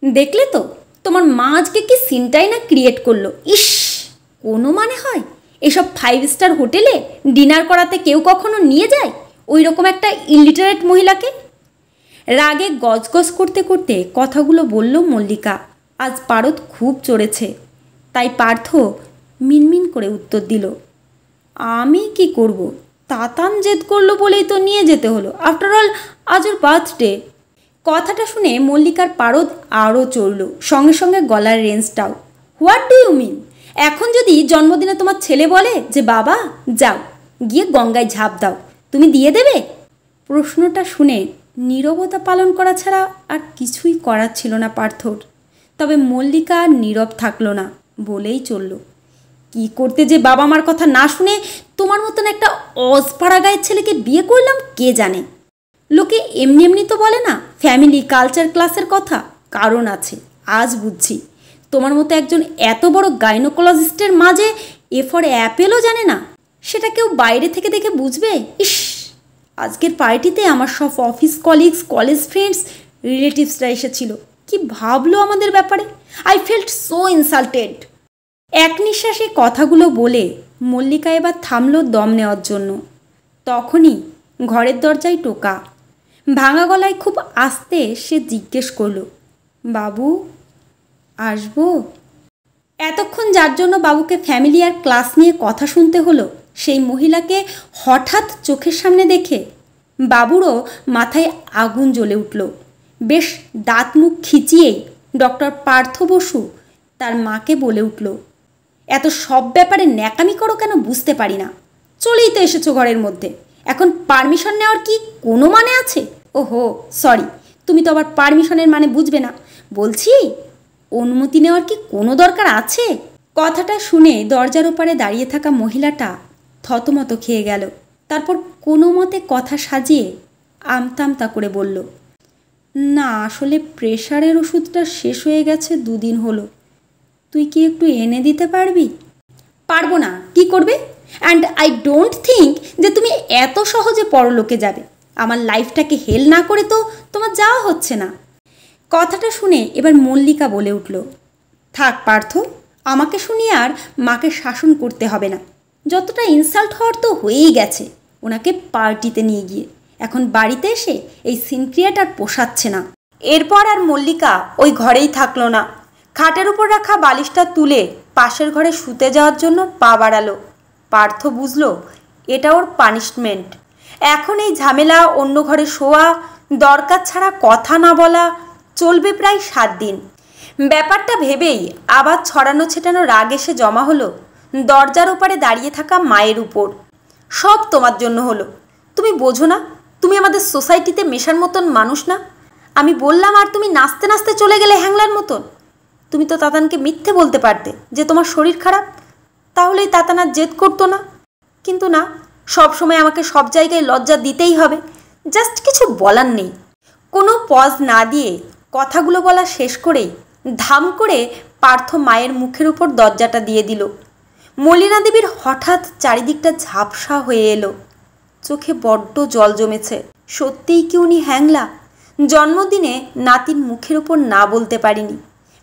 দেখলে তো তোমার মা আজকে কি সিনটাই না ক্রিয়েট করলো। ইস, কোনো মানে হয়? এসব 5 স্টার হোটেলে ডিনার করাতে কেউ কখনো নিয়ে যায় ওই রকম একটা ইলিটারেট মহিলাকে? রাগে গজগজ করতে করতে কথাগুলো বলল মল্লিকা। আজ পারদ খুব চড়েছে। তাই পার্থ মিনমিন করে উত্তর দিল, আমি কি করব, তাতান জেদ করলো বলেই তো নিয়ে যেতে হলো। আফটার অল আজ ওর বার্থডে। কথাটা শুনে মল্লিকার পারদ আরও চড়ল, সঙ্গে সঙ্গে গলার রেঞ্জটাও। What do you mean? এখন যদি জন্মদিনে তোমার ছেলে বলে যে বাবা যাও গিয়ে গঙ্গায় ঝাঁপ দাও, তুমি দিয়ে দেবে? প্রশ্নটা শুনে নীরবতা পালন করা ছাড়া আর কিছুই করার ছিল না পার্থর। তবে মল্লিকা আর নীরব থাকলো না, বলেই চলল, কি করতে যে বাবা মার কথা না শুনে তোমার মতন একটা অজপাড়া গায়ের ছেলেকে বিয়ে করলাম কে জানে। লোকে এমনি এমনি তো বলে না ফ্যামিলি কালচার ক্লাসের কথা, কারণ আছে। আজ বুঝছি তোমার মতো একজন এত বড় গাইনোকোলজিস্টের মাঝে এ ফর অ্যাপেলও জানে না, সেটা কেউ বাইরে থেকে দেখে বুঝবে? ইস, আজকের পার্টিতে আমার সব অফিস কলিগস, কলেজ ফ্রেন্ডস, রিলেটিভসরা এসেছিল। কি ভাবলো আমাদের ব্যাপারে? I felt so insulted. এক নিঃশ্বাসে কথাগুলো বলে মল্লিকা এবার থামল দম নেওয়ার জন্য। তখনই ঘরের দরজায় টোকা। ভাঙা গলায় খুব আস্তে সে জিজ্ঞেস করল, বাবু আসবো? এতক্ষণ যার জন্য বাবুকে ফ্যামিলি আর ক্লাস নিয়ে কথা শুনতে হলো, সেই মহিলাকে হঠাৎ চোখের সামনে দেখে বাবুরও মাথায় আগুন জ্বলে উঠল। বেশ দাঁত মুখ খিচিয়েই ডক্টর পার্থ বসু তার মাকে বলে উঠল, এত সব ব্যাপারে ন্যাকামি করো কেন বুঝতে পারি না। চলেই তো এসেছো ঘরের মধ্যে, এখন পারমিশন নেওয়ার কি কোনো মানে আছে? ওহো সরি, তুমি তো আবার পারমিশনের মানে বুঝবে না। বলছি অনুমতি নেওয়ার কি কোনো দরকার আছে? কথাটা শুনে দরজার ওপারে দাঁড়িয়ে থাকা মহিলাটা থতমত খেয়ে গেল। তারপর কোনো মতে কথা সাজিয়ে আমতা আমতা করে বলল, না আসলে প্রেশারের ওষুধটা শেষ হয়ে গেছে, 2 দিন হলো। তুই কি একটু এনে দিতে পারবি? পারবো না, কি করবে? অ্যান্ড আই ডোন্ট থিঙ্ক যে তুমি এত সহজে পরলোকে যাবে। আমার লাইফটাকে হেল না করে তো তোমার যাওয়া হচ্ছে না। কথাটা শুনে এবার মল্লিকা বলে উঠল, থাক পার্থ, আমাকে শুনিয়ে আর মাকে শাসন করতে হবে না। যতটা ইনসাল্ট হওয়ার তো হয়েই গেছে ওনাকে পার্টিতে নিয়ে গিয়ে। এখন বাড়িতে এসে এই সিন ক্রিয়েট আর পোষাচ্ছে না। এরপর আর মল্লিকা ওই ঘরেই থাকলো না। খাটের উপর রাখা বালিশটা তুলে পাশের ঘরে শুতে যাওয়ার জন্য পা বাড়ালো। পার্থ বুঝল এটা ওর পানিশমেন্ট। এখন এই ঝামেলা, অন্য ঘরে শোয়া, দরকার ছাড়া কথা না বলা চলবে প্রায় 7 দিন। ব্যাপারটা ভেবেই আবার ছড়ানো ছেটানো রাগ এসে জমা হলো দরজার ওপারে দাঁড়িয়ে থাকা মায়ের উপর। সব তোমার জন্য হলো, তুমি বোঝো না? তুমি আমাদের সোসাইটিতে মেশার মতন মানুষ না। আমি বললাম আর তুমি নাচতে নাচতে চলে গেলে হ্যাংলার মতন। তুমি তো তাতানকে মিথ্যে বলতে পারতে যে তোমার শরীর খারাপ, তাহলেই তাতান আর জেদ করতো না। কিন্তু না, সব সময় আমাকে সব জায়গায় লজ্জা দিতেই হবে। জাস্ট কিছু বলার নেই। কোনো পজ না দিয়ে কথাগুলো বলা শেষ করেই ধাম করে পার্থ মায়ের মুখের উপর দরজাটা দিয়ে দিল। মলিনা দেবীর হঠাৎ চারিদিকটা ঝাপসা হয়ে এলো। চোখে বড্ড জল জমেছে। সত্যিই কি উনি হ্যাংলা? জন্মদিনে নাতির মুখের উপর না বলতে পারিনি,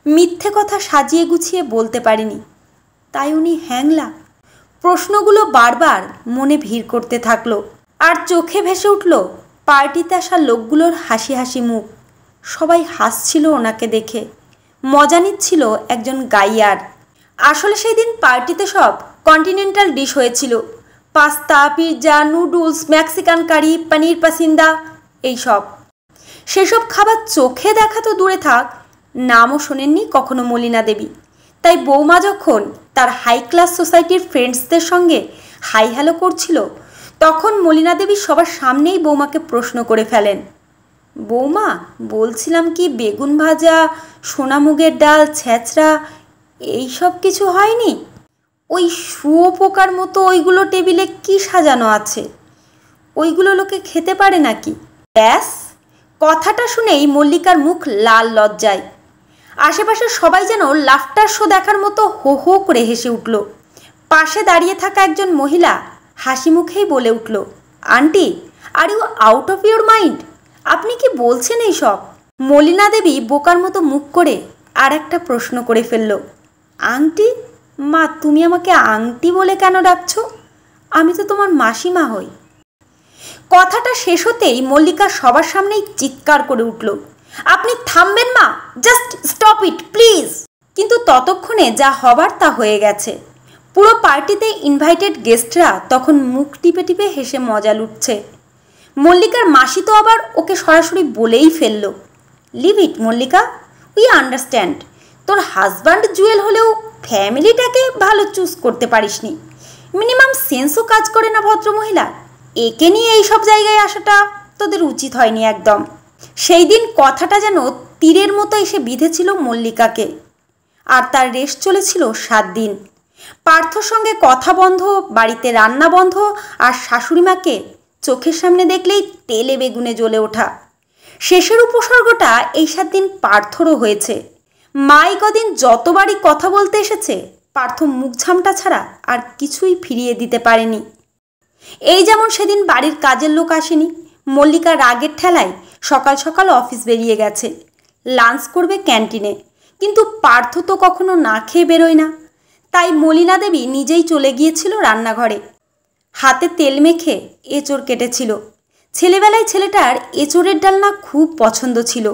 মিথ্যে কথা সাজিয়ে গুছিয়ে বলতে পারিনি, তাই উনি হ্যাংলা? প্রশ্নগুলো বারবার মনে ভিড় করতে থাকলো। আর চোখে ভেসে উঠল পার্টিতে আসা লোকগুলোর হাসি হাসি মুখ। সবাই হাসছিল ওনাকে দেখে, মজা নিচ্ছিল একজন গাইয়ার। আসলে সেই দিন পার্টিতে সব কন্টিনেন্টাল ডিশ হয়েছিল। পাস্তা, পিৎজা, নুডলস, মেক্সিকান কারি, পনির পাসিন্দা, এইসব। সেসব খাবার চোখে দেখা তো দূরে থাক, নামও শোনেননি কখনো মলিনা দেবী। তাই বৌমা যখন তার হাই ক্লাস সোসাইটির ফ্রেন্ডসদের সঙ্গে হাই হ্যালো করছিল, তখন মলিনা দেবী সবার সামনেই বৌমাকে প্রশ্ন করে ফেলেন, বৌমা বলছিলাম কি বেগুন ভাজা, সোনামুগের ডাল, ছেঁচড়া এইসব কিছু হয়নি? ওই শুয়োপোকার মতো ওইগুলো টেবিলে কি সাজানো আছে? ওইগুলো লোকে খেতে পারে নাকি? ব্যাস, কথাটা শুনেই মল্লিকার মুখ লাল লজ্জায়। আশেপাশে সবাই যেন লাফটার শো দেখার মতো হো হো করে হেসে উঠল। পাশে দাঁড়িয়ে থাকা একজন মহিলা হাসি মুখেই বলে উঠল, aunty are you out of your mind? আপনি কি বলছেন এইসব? মলিনা দেবী বোকার মতো মুখ করে আর একটা প্রশ্ন করে ফেলল, আংটি? মা, তুমি আমাকে আংটি বলে কেন ডাকছো? আমি তো তোমার মাসিমা হই। কথাটা শেষ হতেই মল্লিকা সবার সামনেই চিৎকার করে উঠল, আপনি থামবেন মা, জাস্ট স্টপ ইট প্লিজ। কিন্তু ততক্ষণে যা হবার তা হয়ে গেছে। পুরো পার্টিতে ইনভাইটেড গেস্টরা তখন মুখ টিপে টিপে হেসে মজা লুটছে। মল্লিকার মাসি তো আবার ওকে সরাসরি বলেই ফেলল, leave it Mallika, we understand, তোর হাজব্যান্ড জুয়েল হলেও ফ্যামিলিটাকে ভালো চুজ করতে পারিসনি। মিনিমাম সেন্সও কাজ করে না ভদ্রমহিলা, একে নিয়ে এইসব জায়গায় আসাটা তোদের উচিত হয়নি একদম। সেই দিন কথাটা যেন তীরের মতো এসে বিঁধেছিল মল্লিকাকে। আর তার রেস্ট চলেছিল 7 দিন। পার্থর সঙ্গে কথা বন্ধ, বাড়িতে রান্না বন্ধ, আর শাশুড়িমাকে চোখের সামনে দেখলেই তেলে বেগুনে জ্বলে ওঠা। শেষের উপসর্গটা এই 7 দিন পার্থরও হয়েছে। মাই কদিন যতবারই কথা বলতে এসেছে, পার্থ মুখ ঝামটা ছাড়া আর কিছুই ফিরিয়ে দিতে পারেনি। এই যেমন সেদিন বাড়ির কাজের লোক আসেনি, মল্লিকা রাগের ঠেলায় সকাল সকাল অফিস বেরিয়ে গেছে, লাঞ্চ করবে ক্যান্টিনে, কিন্তু পার্থ তো কখনো না খেয়ে বেরোয় না। তাই মলিনা দেবী নিজেই চলে গিয়েছিল রান্নাঘরে। হাতে তেল মেখে এঁচড় কেটেছিল। ছেলেবেলায় ছেলেটার এঁচড়ের ডালনা খুব পছন্দ ছিল।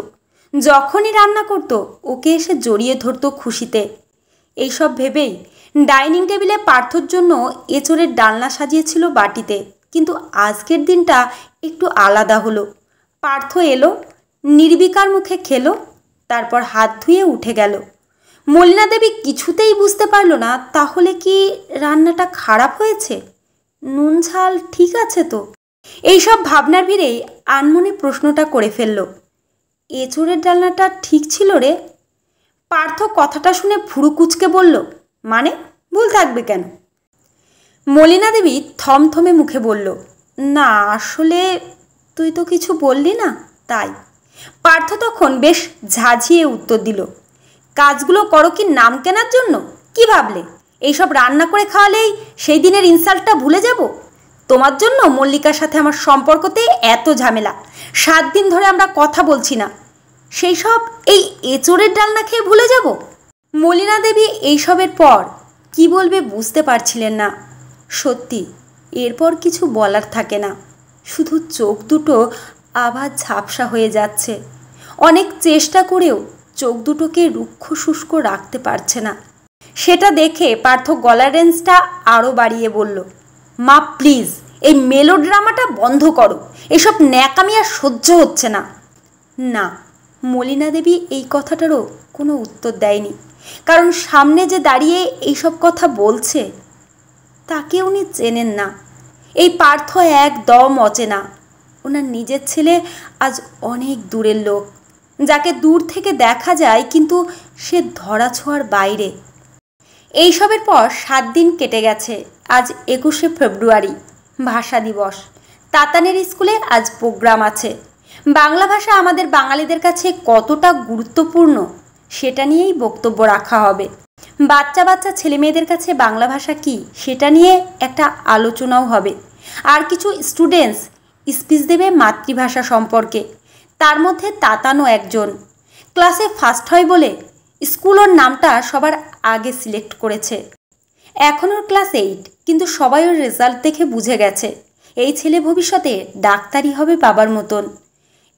যখনই রান্না করতো ওকে এসে জড়িয়ে ধরতো খুশিতে। এইসব ভেবেই ডাইনিং টেবিলে পার্থর জন্য এঁচড়ের ডালনা সাজিয়েছিল বাটিতে। কিন্তু আজকের দিনটা একটু আলাদা হলো। পার্থ এলো, নির্বিকার মুখে খেলো, তারপর হাত ধুয়ে উঠে গেল। মলিনা দেবী কিছুতেই বুঝতে পারল না তাহলে কি রান্নাটা খারাপ হয়েছে, নুন ঝাল ঠিক আছে তো। এইসব ভাবনার ভিড়েই আনমনে প্রশ্নটা করে ফেলল, এঁচড়ের ডালনাটা ঠিক ছিল রে? পার্থ কথাটা শুনে ভুরু কুঁচকে বলল, মানে ভুল থাকবে কেন? মলিনা দেবী থমথমে মুখে বলল, না আসলে তুই তো কিছু বললি না তাই। পার্থ তখন বেশ ঝাঁঝিয়ে উত্তর দিল, কাজগুলো করো কি নাম কেনার জন্য? কি ভাবলে এইসব রান্না করে খাওয়ালেই সেই দিনের ইনসাল্টটা ভুলে যাব? তোমার জন্য মল্লিকার সাথে আমার সম্পর্কতে এত ঝামেলা, 7 দিন ধরে আমরা কথা বলছি না, সেই সব এই এঁচড়ের ডালনা খেয়ে ভুলে যাব? মলিনা দেবী এইসবের পর কি বলবে বুঝতে পারছিলেন না। সত্যি এরপর কিছু বলার থাকে না, শুধু চোখ দুটো আবার ঝাপসা হয়ে যাচ্ছে। অনেক চেষ্টা করেও চোখ দুটোকে রুক্ষ শুষ্ক রাখতে পারছে না। সেটা দেখে পার্থ গলার রেঞ্জটা আরও বাড়িয়ে বলল, মা প্লিজ এই মেলোড্রামাটা বন্ধ করো, এসব ন্যাকামি আর সহ্য হচ্ছে না। না, মলিনা দেবী এই কথাটারও কোনো উত্তর দেয়নি, কারণ সামনে যে দাঁড়িয়ে এইসব কথা বলছে তাকে উনি চেনেন না। এই পার্থ একদম অচেনা। ওনার নিজের ছেলে আজ অনেক দূরের লোক, যাকে দূর থেকে দেখা যায় কিন্তু সে ধরাছোঁয়ার বাইরে। এইসবের পর 7 দিন কেটে গেছে। আজ 21শে ফেব্রুয়ারি, ভাষা দিবস। তাতানের স্কুলে আজ প্রোগ্রাম আছে। বাংলা ভাষা আমাদের বাঙালিদের কাছে কতটা গুরুত্বপূর্ণ সেটা নিয়েই বক্তব্য রাখা হবে। বাচ্চা বাচ্চা ছেলেমেয়েদের কাছে বাংলা ভাষা কি সেটা নিয়ে একটা আলোচনাও হবে। আর কিছু স্টুডেন্টস স্পিচ দেবে মাতৃভাষা সম্পর্কে, তার মধ্যে তাতানও একজন। ক্লাসে ফার্স্ট হয় বলে স্কুল ওর নামটা সবার আগে সিলেক্ট করেছে। এখন ওর ক্লাস 8, কিন্তু সবাই ওর রেজাল্ট দেখে বুঝে গেছে এই ছেলে ভবিষ্যতে ডাক্তারি হবে বাবার মতন।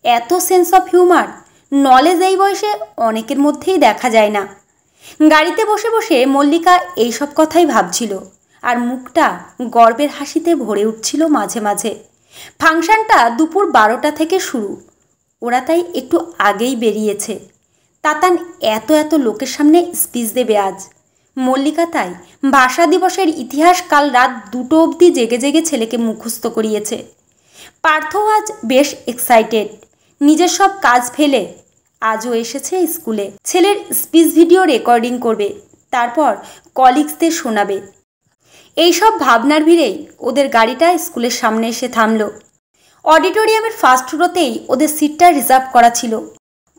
এত সেন্স অফ হিউমার, নলেজ এই বয়সে অনেকের মধ্যেই দেখা যায় না। গাড়িতে বসে বসে মল্লিকা এইসব কথাই ভাবছিল, আর মুখটা গর্বের হাসিতে ভরে উঠছিল মাঝে মাঝে। ফাংশনটা দুপুর 12টা থেকে শুরু, ওরা তাই একটু আগেই বেরিয়েছে। তাতান এত এত লোকের সামনে স্পিচ দেবে আজ। মল্লিকা তাই ভাষা দিবসের ইতিহাস কাল রাত 2টো অবধি জেগে জেগে ছেলেকে মুখস্থ করিয়েছে। পার্থ আজ বেশ এক্সাইটেড, নিজের সব কাজ ফেলে আজও এসেছে স্কুলে। ছেলের স্পিচ ভিডিও রেকর্ডিং করবে, তারপর কলিগসদের শোনাবে। এইসব ভাবনার ভিড়েই ওদের গাড়িটা স্কুলের সামনে এসে থামলো। অডিটোরিয়ামের ফার্স্ট রোতেই ওদের সিটটা রিজার্ভ করা ছিল।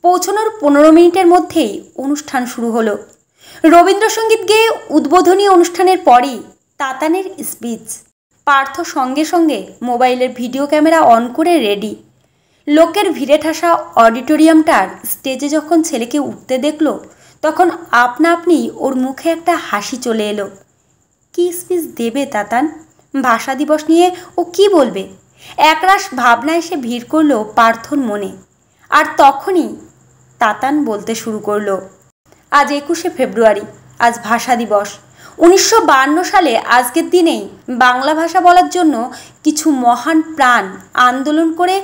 পৌঁছানোর 15 মিনিটের মধ্যেই অনুষ্ঠান শুরু হলো। রবীন্দ্রসঙ্গীত গেয়ে উদ্বোধনী অনুষ্ঠানের পরই তাতানের স্পিচ। পার্থ সঙ্গে সঙ্গে মোবাইলের ভিডিও ক্যামেরা অন করে রেডি। লোকের ভিড়ে ঠাসা অডিটোরিয়ামটার স্টেজে যখন ছেলেকে উঠতে দেখল, তখন আপনা আপনি ওর মুখে একটা হাসি চলে এলো। কী স্পিচ দেবে তাতান? ভাষা দিবস নিয়ে ও কি বলবে? একরাশ ভাবনা এসে ভিড় করলো পার্থর মনে। আর তখনই তাতান বলতে শুরু করলো, আজ 21শে ফেব্রুয়ারি, আজ ভাষা দিবস। 1952 সালে আজকের দিনেই বাংলা ভাষা বলার জন্য কিছু মহান প্রাণ আন্দোলন করে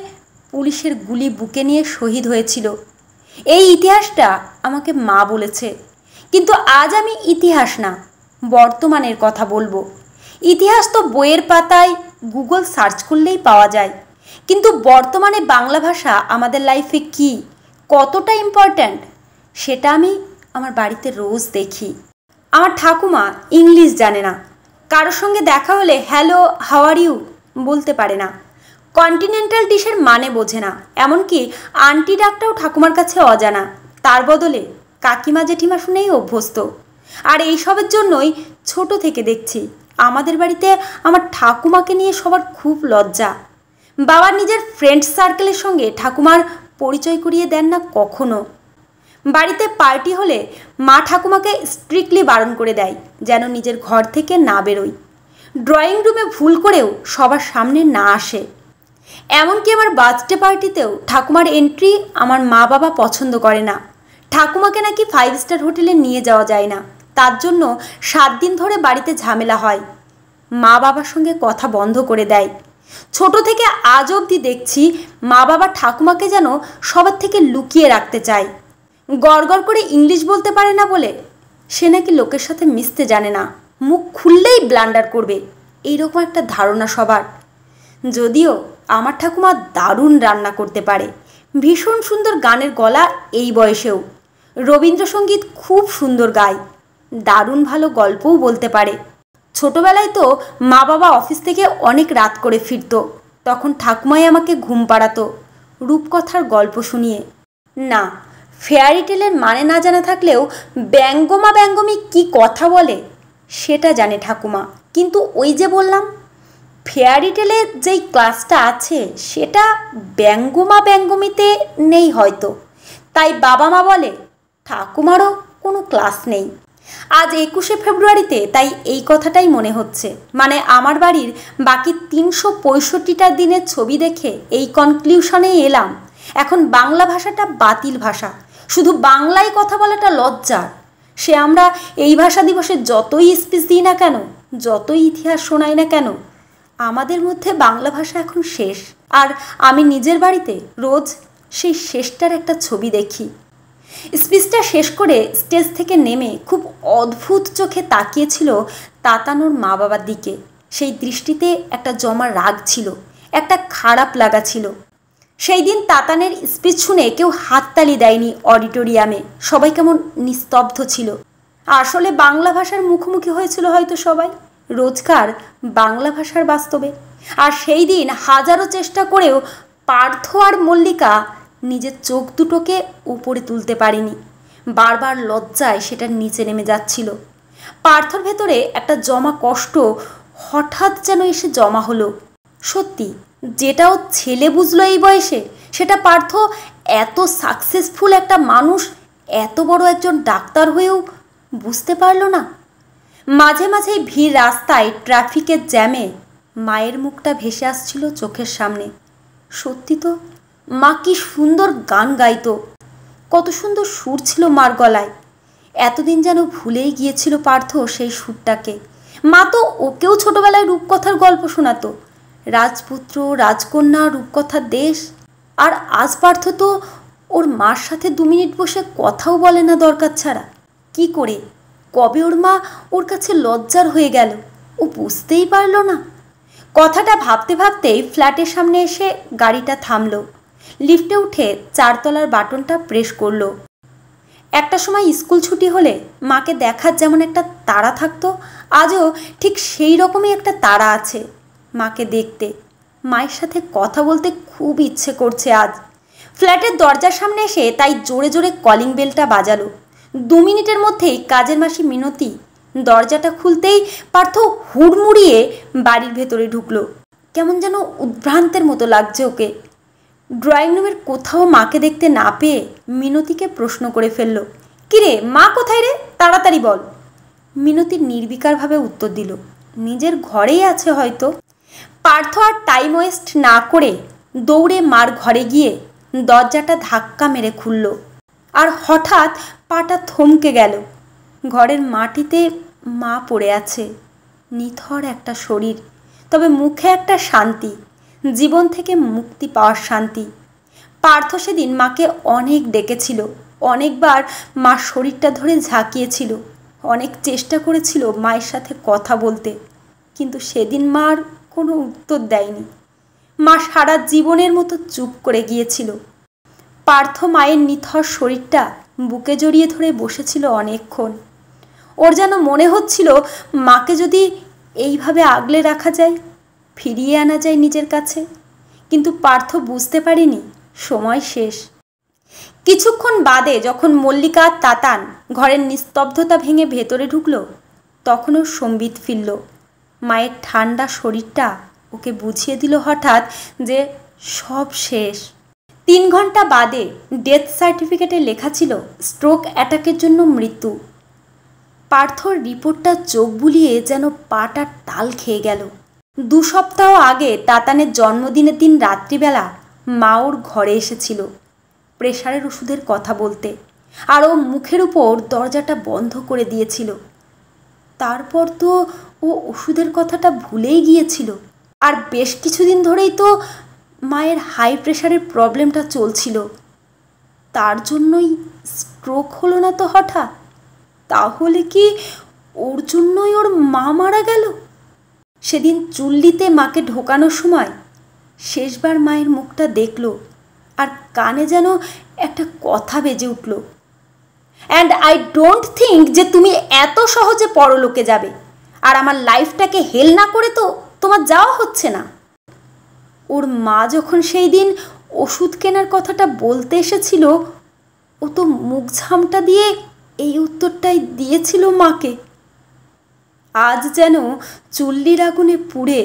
পুলিশের গুলি বুকে নিয়ে শহীদ হয়েছিল। এই ইতিহাসটা আমাকে মা বলেছে, কিন্তু আজ আমি ইতিহাস না, বর্তমানের কথা বলবো। ইতিহাস তো বইয়ের পাতায় গুগল সার্চ করলেই পাওয়া যায়, কিন্তু বর্তমানে বাংলা ভাষা আমাদের লাইফে কি, কতটা ইম্পর্ট্যান্ট, সেটা আমি আমার বাড়িতে রোজ দেখি। আমার ঠাকুমা ইংলিশ জানে না, কারোর সঙ্গে দেখা হলে হ্যালো হাউ আর ইউ বলতে পারে না, কন্টিনেন্টাল ডিশের মানে বোঝে না, এমনকি আন্টি ডাকটাও ঠাকুমার কাছে অজানা। তার বদলে কাকিমা জেঠিমা শুনেই অভ্যস্ত। আর এইসবের জন্যই ছোট থেকে দেখছি আমাদের বাড়িতে আমার ঠাকুমাকে নিয়ে সবার খুব লজ্জা। বাবার নিজের ফ্রেন্ড সার্কেলের সঙ্গে ঠাকুমার পরিচয় করিয়ে দেন না কখনো। বাড়িতে পার্টি হলে মা ঠাকুমাকে স্ট্রিক্টলি বারণ করে দেয় যেন নিজের ঘর থেকে না বেরোয়, ড্রয়িং রুমে ভুল করেও সবার সামনে না আসে। এমনকি আমার বার্থডে পার্টিতেও ঠাকুমার এন্ট্রি আমার মা বাবা পছন্দ করে না। ঠাকুমাকে নাকি 5 স্টার হোটেলে নিয়ে যাওয়া যায় না, তার জন্য 7 দিন ধরে বাড়িতে ঝামেলা হয়। মা বাবার সঙ্গে কথা বন্ধ করে দেয়। ছোট থেকে আজ অবধি দেখছি মা বাবা ঠাকুমাকে যেন সবার থেকে লুকিয়ে রাখতে চায়। গড়গড় করে ইংলিশ বলতে পারে না বলে সে নাকি লোকের সাথে মিশতে জানে না, মুখ খুললেই ব্লান্ডার করবে, এইরকম একটা ধারণা সবার। যদিও আমার ঠাকুমা দারুণ রান্না করতে পারে, ভীষণ সুন্দর গানের গলা এই বয়সেও, রবীন্দ্রসঙ্গীত খুব সুন্দর গায়, দারুণ ভালো গল্পও বলতে পারে। ছোটবেলায় তো মা বাবা অফিস থেকে অনেক রাত করে ফিরত, তখন ঠাকুমাই আমাকে ঘুম পাড়াতো রূপকথার গল্প শুনিয়ে। না, ফেয়ারি টেলের মানে না জানা থাকলেও ব্যঙ্গমা ব্যঙ্গমি কি কথা বলে সেটা জানে ঠাকুমা। কিন্তু ওই যে বললাম, ফেয়ারি টেলের যেই ক্লাসটা আছে সেটা ব্যঙ্গমা ব্যঙ্গমিতে নেই হয়তো, তাই বাবা মা বলে ঠাকুমারও কোনো ক্লাস নেই। আজ 21শে ফেব্রুয়ারিতে তাই এই কথাটাই মনে হচ্ছে, মানে আমার বাড়ির বাকি 365টা দিনের ছবি দেখে এই কনক্লিউশনেই এলাম, এখন বাংলা ভাষাটা বাতিল ভাষা, শুধু বাংলায় কথা বলাটা লজ্জার। সে আমরা এই ভাষা দিবসে যতই স্পিচ দিই না কেন, যতই ইতিহাস শোনাই না কেন, আমাদের মধ্যে বাংলা ভাষা এখন শেষ। আর আমি নিজের বাড়িতে রোজ সেই শেষটার একটা ছবি দেখি। স্পিচটা শেষ করে স্টেজ থেকে নেমে খুব অদ্ভুত চোখে তাকিয়েছিল তাতানোর মা বাবার দিকে। সেই দৃষ্টিতে একটা জমা রাগ ছিল, একটা খারাপ লাগা ছিল। সেই দিন তাতানের স্পিচ শুনে কেউ হাততালি দেয়নি অডিটোরিয়ামে, সবাই কেমন নিস্তব্ধ ছিল। আসলে বাংলা ভাষার মুখোমুখি হয়েছিল হয়তো সবাই রোজকার বাংলা ভাষার বাস্তবে। আর সেই দিন হাজারো চেষ্টা করেও পার্থ আর মল্লিকা নিজের চোখ দুটোকে উপরে তুলতে পারেনি, বারবার লজ্জায় সেটার নিচে নেমে যাচ্ছিল। পার্থর ভেতরে একটা জমা কষ্ট হঠাৎ যেন এসে জমা হলো। সত্যি, যেটাও ছেলে বুঝলো এই বয়সে, সেটা পার্থ এত সাকসেসফুল একটা মানুষ, এত বড় একজন ডাক্তার হয়েও বুঝতে পারল না। মাঝে মাঝে ভিড় রাস্তায় ট্রাফিকের জ্যামে মায়ের মুখটা ভেসে আসছিল চোখের সামনে। সত্যি তো, মা কি সুন্দর গান গাইতো, কত সুন্দর সুর ছিল মার গলায়। এতদিন যেন ভুলেই গিয়েছিল পার্থ সেই সুরটাকে। মা তো ওকেও ছোটবেলায় রূপকথার গল্প শোনাতো, রাজপুত্র রাজকন্যা রূপকথার দেশ। আর আজ পার্থ তো ওর মার সাথে 2 মিনিট বসে কথাও বলে না দরকার ছাড়া। কি করে, কবে ওর মা ওর কাছে লজ্জার হয়ে গেল, ও বুঝতেই পারল না। কথাটা ভাবতে ভাবতেই ফ্ল্যাটের সামনে এসে গাড়িটা থামলো। লিফটে উঠে 4 তলার বাটনটা প্রেস করলো। একটা সময় স্কুল ছুটি হলে মাকে দেখার যেমন একটা তাড়া থাকতো, আজও ঠিক সেই রকমই একটা তাড়া আছে মাকে দেখতে। মায়ের সাথে কথা বলতে খুব ইচ্ছে করছে আজ। ফ্ল্যাটের দরজার সামনে এসে তাই জোরে জোরে কলিং বেলটা বাজালো। 2 মিনিটের মধ্যেই কাজের মাসি মিনতি দরজাটা খুলতেই পার্থ হুড়মুড়িয়ে বাড়ির ভেতরে ঢুকলো। কেমন যেন উদ্ভ্রান্তের মতো লাগছে ওকে। ড্রয়িং রুমের কোথাও মাকে দেখতে না পেয়ে মিনতিকে প্রশ্ন করে ফেলল, কিরে মা কোথায় রে, তাড়াতাড়ি বল। মিনতি নির্বিকারভাবে উত্তর দিল, নিজের ঘরেই আছে হয়তো। পার্থ আর টাইম ওয়েস্ট না করে দৌড়ে মার ঘরে গিয়ে দরজাটা ধাক্কা মেরে খুলল। আর হঠাৎ পাটা থমকে গেল। ঘরের মাটিতে মা পড়ে আছে, নিথর একটা শরীর, তবে মুখে একটা শান্তি, জীবন থেকে মুক্তি পাওয়ার শান্তি। পার্থ সেদিন মাকে অনেক ডেকেছিল, অনেকবার মার শরীরটা ধরে ঝাঁকিয়েছিল, অনেক চেষ্টা করেছিল মায়ের সাথে কথা বলতে, কিন্তু সেদিন মার কোনো উত্তর দেয়নি। মা সারা জীবনের মতো চুপ করে গিয়েছিল। পার্থ মায়ের নিথর শরীরটা বুকে জড়িয়ে ধরে বসেছিল অনেকক্ষণ। ওর যেন মনে হচ্ছিল মাকে যদি এইভাবে আগলে রাখা যায়, ফিরিয়ে আনা যায় নিজের কাছে। কিন্তু পার্থ বুঝতে পারেনি সময় শেষ। কিছুক্ষণ বাদে যখন মল্লিকা আর তাতান ঘরের নিস্তব্ধতা ভেঙে ভেতরে ঢুকল, তখন ওর সম্বিত ফিরল। মায়ের ঠান্ডা শরীরটা ওকে বুঝিয়ে দিল হঠাৎ যে সব শেষ। 3 ঘন্টা বাদে ডেথ সার্টিফিকেটে লেখা ছিল স্ট্রোক অ্যাটাকের জন্য মৃত্যু। পার্থর রিপোর্টটা চোখ বুলিয়ে যেন পাটা টাল খেয়ে গেল। 2 সপ্তাহ আগে তাতানের জন্মদিনের দিন রাত্রিবেলা মা ওর ঘরে এসেছিল প্রেশারের ওষুধের কথা বলতে, আর ও মুখের উপর দরজাটা বন্ধ করে দিয়েছিল। তারপর তো ও ওষুধের কথাটা ভুলেই গিয়েছিল। আর বেশ কিছুদিন ধরেই তো মায়ের হাই প্রেশারের প্রবলেমটা চলছিল, তার জন্যই স্ট্রোক হলো না তো হঠাৎ? তাহলে কি ওর জন্যই ওর মা মারা গেল? সেদিন চুল্লিতে মাকে ঢোকানোর সময় শেষবার মায়ের মুখটা দেখল, আর কানে যেন একটা কথা বেজে উঠল, অ্যান্ড আই ডোন্ট থিঙ্ক যে তুমি এত সহজে পরলোকে যাবে, আর আমার লাইফটাকে হেল না করে তো তোমার যাওয়া হচ্ছে না। ওর মা যখন সেই দিন ওষুধ কেনার কথাটা বলতে এসেছিল, ও তো মুখ ঝামটা দিয়ে এই উত্তরটাই দিয়েছিল মাকে। আজ যেন চুল্লির আগুনে পুড়ে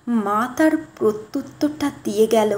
মা তার প্রত্যুত্তরটা দিয়ে গেল।